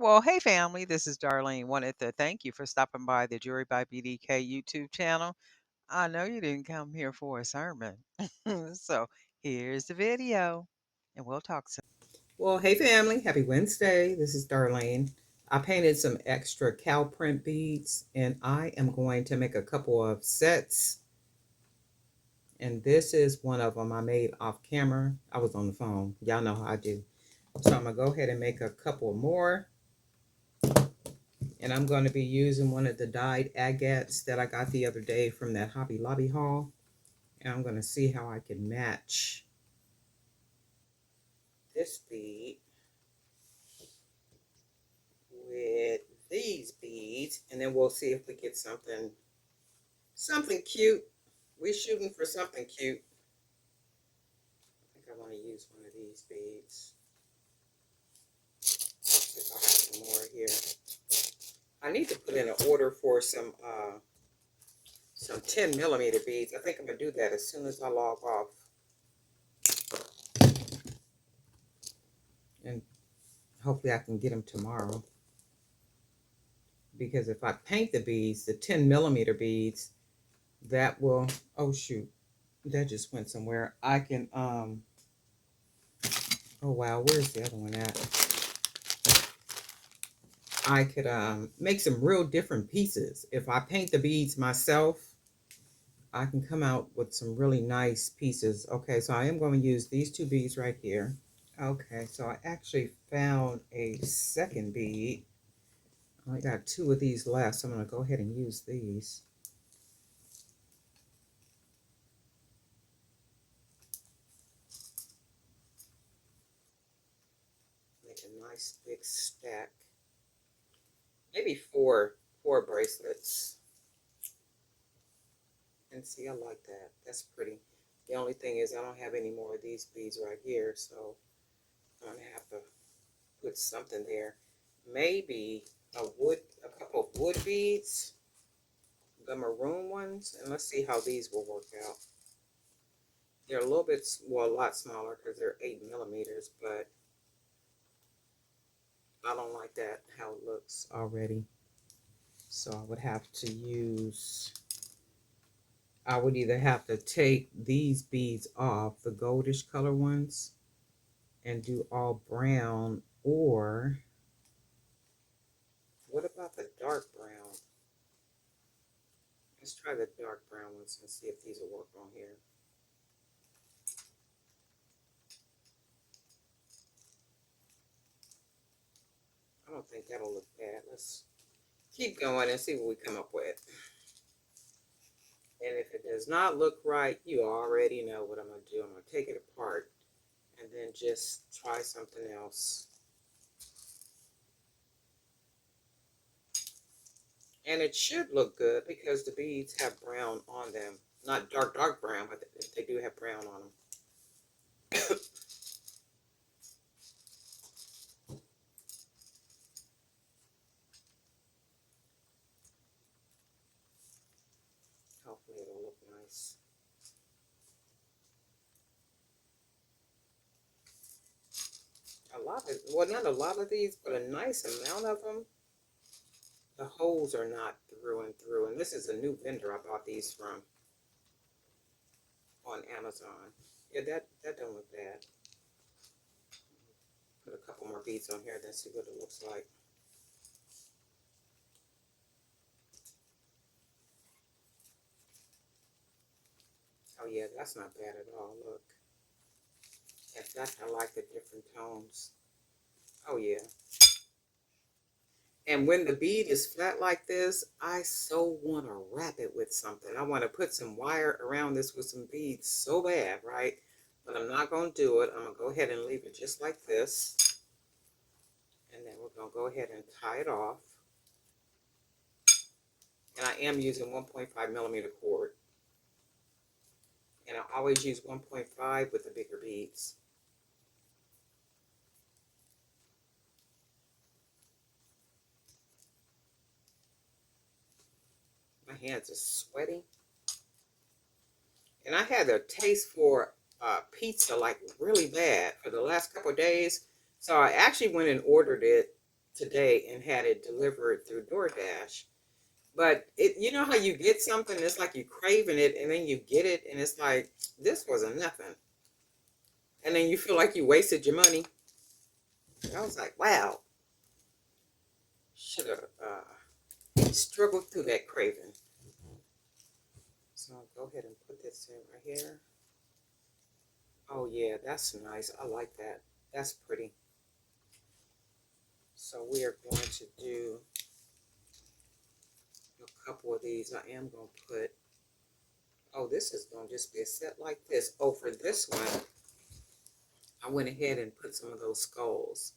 Well, hey family, this is Darlene. Wanted to thank you for stopping by the Jury by BDK YouTube channel. I know you didn't come here for a sermon. So here's the video, and we'll talk soon. Well, hey family, happy Wednesday. This is Darlene. I painted some extra cow print beads and I am going to make a couple of sets. And this is one of them I made off camera. I was on the phone. Y'all know how I do. So I'm going to go ahead and make a couple more. And I'm going to be using one of the dyed agates that I got the other day from that Hobby Lobby haul. And I'm going to see how I can match this bead with these beads. And then we'll see if we get something cute. We're shooting for something cute. I think I want to use one of these beads. If I have some more here. I need to put in an order for some 10mm beads. I think I'm going to do that as soon as I log off. And hopefully I can get them tomorrow. Because if I paint the beads, the 10mm beads, that will, oh shoot, that just went somewhere. I can, oh wow, where's the other one at? I could make some real different pieces. If I paint the beads myself, I can come out with some really nice pieces. Okay, so I am going to use these two beads right here. Okay, so I actually found a second bead. I only got two of these left, so I'm going to go ahead and use these. Make a nice big stack. Maybe four bracelets. And see, I like that. That's pretty. The only thing is I don't have any more of these beads right here, so I'm going to have to put something there. Maybe a couple of wood beads, the maroon ones, and let's see how these will work out. They're a little bit, well, a lot smaller because they're 8mm, but I don't like that, how it looks already. So I would have to use, I would either have to take these beads off, the goldish color ones, and do all brown, or what about the dark brown? Let's try the dark brown ones and see if these will work on here. I don't think that'll look bad. Let's keep going and see what we come up with. And if it does not look right, you already know what I'm going to do. I'm going to take it apart and then just try something else. And it should look good because the beads have brown on them. Not dark brown, but they do have brown on them. Hopefully it'll look nice. Well, not a lot of these, but a nice amount of them. The holes are not through and through. And this is a new vendor I bought these from on Amazon. Yeah, that don't look bad. Put a couple more beads on here, then see what it looks like. Oh yeah, that's not bad at all. Look. In fact, I like the different tones. Oh yeah. And when the bead is flat like this, I so want to wrap it with something. I want to put some wire around this with some beads so bad, right? But I'm not going to do it. I'm going to go ahead and leave it just like this. And then we're going to go ahead and tie it off. And I am using 1.5mm cord. And I always use 1.5 with the bigger beads. My hands are sweaty. And I had a taste for pizza like really bad for the last couple of days. So I actually went and ordered it today and had it delivered through DoorDash. But it, you know how you get something, it's like you craving it, and then you get it, and it's like this wasn't nothing, and then you feel like you wasted your money. I was like, wow, should have struggled through that craving. So I'll go ahead and put this in right here. Oh yeah, that's nice. I like that. That's pretty. So we are going to do a couple of these. I am going to put, oh, this is going to just be a set like this. Oh, for this one, I went ahead and put some of those skulls.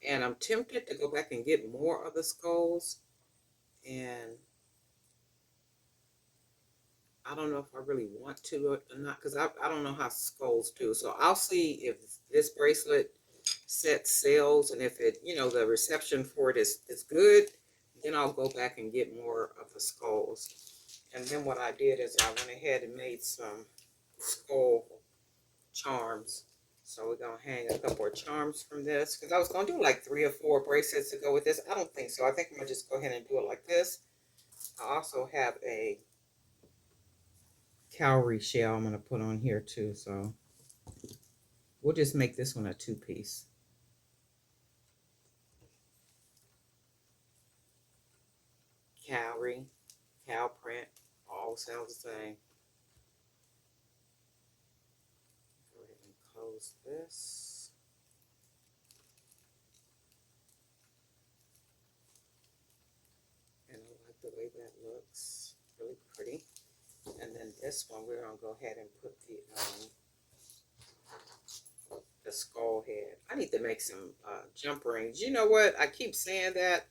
And I'm tempted to go back and get more of the skulls. And I don't know if I really want to or not, because I don't know how skulls do. So I'll see if this bracelet set sells, and if it, the reception for it is good, then I'll go back and get more of the skulls. And then what I did is I went ahead and made some skull charms. So we're gonna hang a couple of charms from this, because I was gonna do like 3 or 4 bracelets to go with this. I don't think so. I think I'm gonna just go ahead and do it like this. I also have a cowrie shell I'm gonna put on here too. So we'll just make this one a 2-piece. Cowrie, cow print, all sounds the same. Go ahead and close this. And I like the way that looks. Really pretty. And then this one, we're gonna go ahead and put the skull head. I need to make some jump rings. You know what? I keep saying that,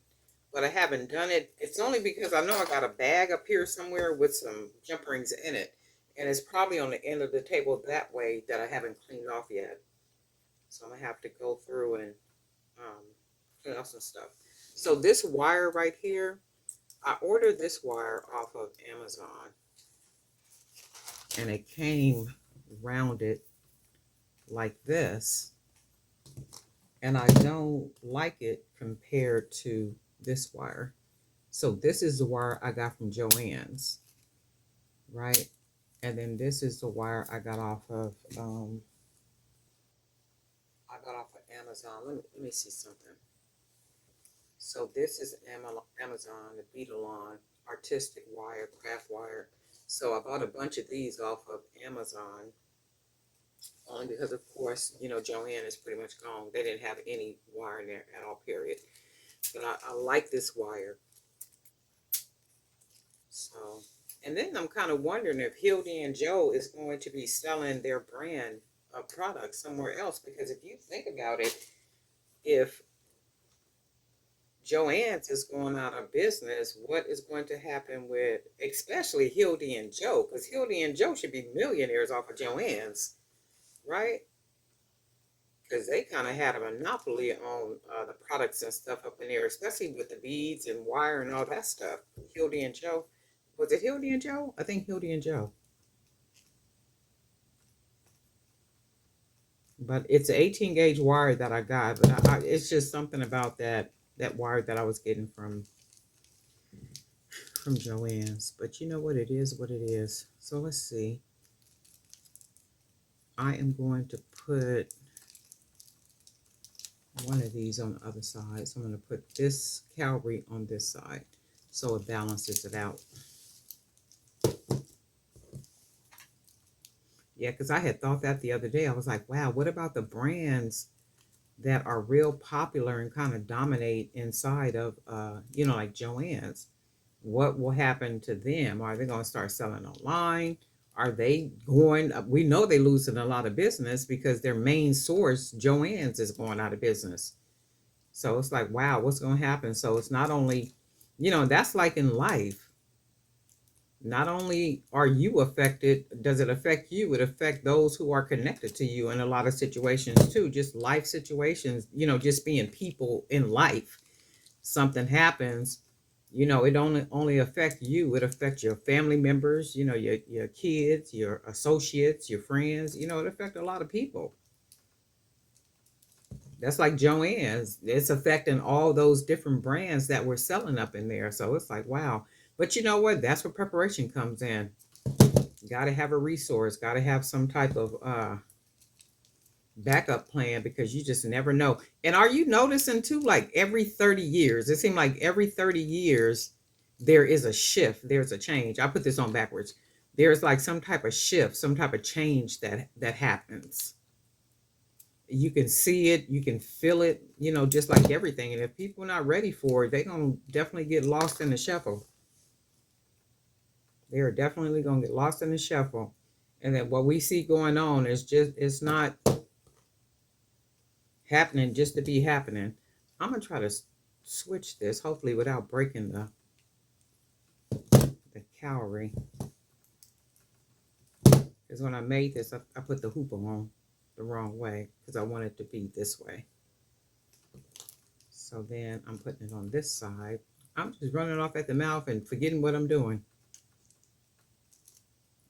but I haven't done it. It's only because I know I got a bag up here somewhere with some jump rings in it, and it's probably on the end of the table that way that I haven't cleaned off yet. So I'm gonna have to go through and um, clean off some stuff. So this wire right here, I ordered this wire off of Amazon, and it came rounded like this, and I don't like it compared to this wire. So this is the wire I got from Joann's, right? And then this is the wire I got off of Amazon. Let me see something. So this is Amazon, the Beetlon artistic wire, craft wire. So I bought a bunch of these off of Amazon, only because, of course, Joann is pretty much gone. They didn't have any wire in there at all, period. But I like this wire. So, and then I'm kind of wondering if Hildy and Joe is going to be selling their brand of products somewhere else. Because if you think about it, if Joann's is going out of business, what is going to happen with, especially Hildy and Joe? Because Hildy and Joe should be millionaires off of Joann's, right? Because they kind of had a monopoly on the products and stuff up in there, especially with the beads and wire and all that stuff. Hildy and Joe. Was it Hildy and Joe? I think Hildy and Joe. But it's an 18 gauge wire that I got. But it's just something about that wire that I was getting from Joann's. But you know what it is, what it is. So let's see. I am going to put one of these on the other side. So I'm going to put this cowrie on this side so it balances it out. Yeah, because I had thought that the other day. I was like, wow, what about the brands that are real popular and kind of dominate inside of, like Joann's? What will happen to them? Are they going to start selling online? Are they going, we know they're losing a lot of business because their main source, Joann's, is going out of business. So it's like, wow, what's going to happen? So it's not only, that's like in life. Not only are you affected, does it affect you, it affects those who are connected to you in a lot of situations too. Just life situations, just being people in life. Something happens, it only affects you. It affects your family members, your kids, your associates, your friends. It affects a lot of people. That's like Joann's. It's affecting all those different brands that we're selling up in there. So it's like, wow. But you know what? That's where preparation comes in. Got to have a resource, got to have some type of backup plan because you just never know. And are you noticing too, like every 30 years, it seems like every 30 years, there is a shift, there's a change. I put this on backwards. There's like some type of shift, some type of change that happens. You can see it, you can feel it, just like everything. And if people are not ready for it, they're going to definitely get lost in the shuffle. They're definitely going to get lost in the shuffle. And then what we see going on is just, it's not happening just to be happening. I'm going to try to switch this, hopefully without breaking the calorie. Because when I made this, I put the hoop on the wrong way because I want it to be this way. So then I'm putting it on this side. I'm just running off at the mouth and forgetting what I'm doing.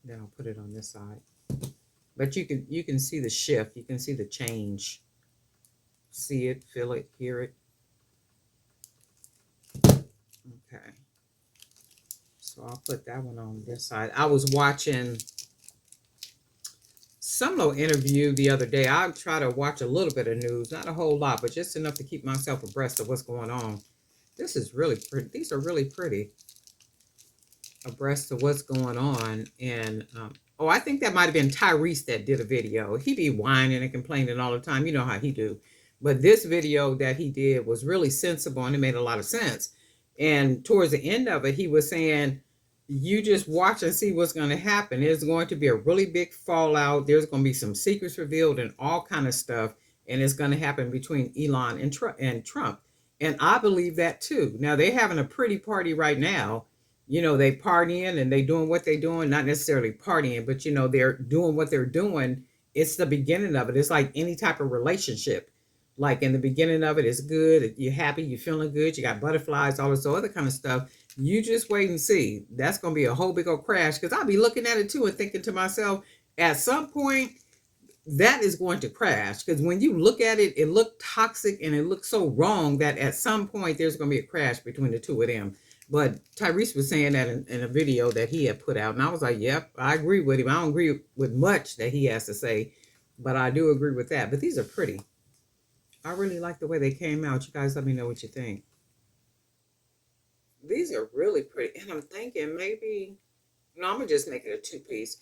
Then I'll put it on this side. But you can see the shift. You can see the change. See it, feel it, hear it. Okay. So I'll put that one on this side. I was watching some little interview the other day. I try to watch a little bit of news, not a whole lot, but just enough to keep myself abreast of what's going on. This is really pretty. These are really pretty. Abreast of what's going on. And oh, I think that might have been Tyrese that did a video. He be whining and complaining all the time. You know how he do. But this video that he did was really sensible and it made a lot of sense. And towards the end of it, he was saying, you just watch and see what's going to happen. There's going to be a really big fallout. There's going to be some secrets revealed and all kind of stuff. And it's going to happen between Elon and Trump. And I believe that too. Now, they're having a pretty party right now. They partying and they doing what they doing, not necessarily partying, but they're doing what they're doing. It's the beginning of it. It's like any type of relationship. Like in the beginning of it, it's good. You're happy, you're feeling good, you got butterflies, all this other kind of stuff. You just wait and see. That's gonna be a whole big old crash. Because I'll be looking at it too and thinking to myself, at some point, that is going to crash. Because when you look at it, it looked toxic and it looked so wrong that at some point there's going to be a crash between the two of them. But Tyrese was saying that in a video that he had put out. And I was like, yep, I agree with him. I don't agree with much that he has to say, but I do agree with that. But these are pretty. I really like the way they came out. You guys let me know what you think. These are really pretty. And I'm thinking maybe, no, I'm going to just make it a two-piece.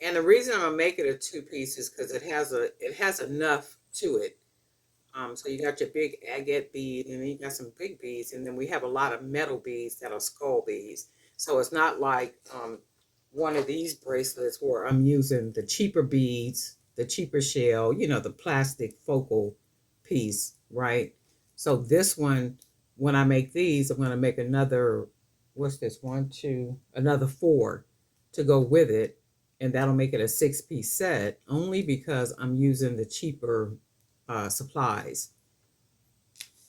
And the reason I'm going to make it a two-piece is because it has enough to it. So you got your big agate bead, and then you got some big beads, and then we have a lot of metal beads that are skull beads. So it's not like one of these bracelets where I'm using the cheaper beads, the cheaper shell, the plastic focal piece, right? So this one, when I make these, I'm going to make another, what's this, another 4 to go with it. And that'll make it a 6-piece set only because I'm using the cheaper supplies.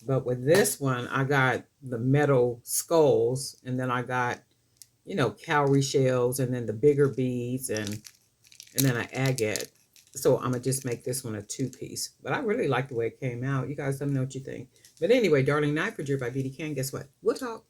But with this one, I got the metal skulls, and then I got, cowrie shells, and then the bigger beads, and then an agate. So I'm gonna just make this one a 2-piece. But I really like the way it came out. You guys let me know what you think. But anyway, darling, night for Drew by BD Can. Guess what? We'll talk.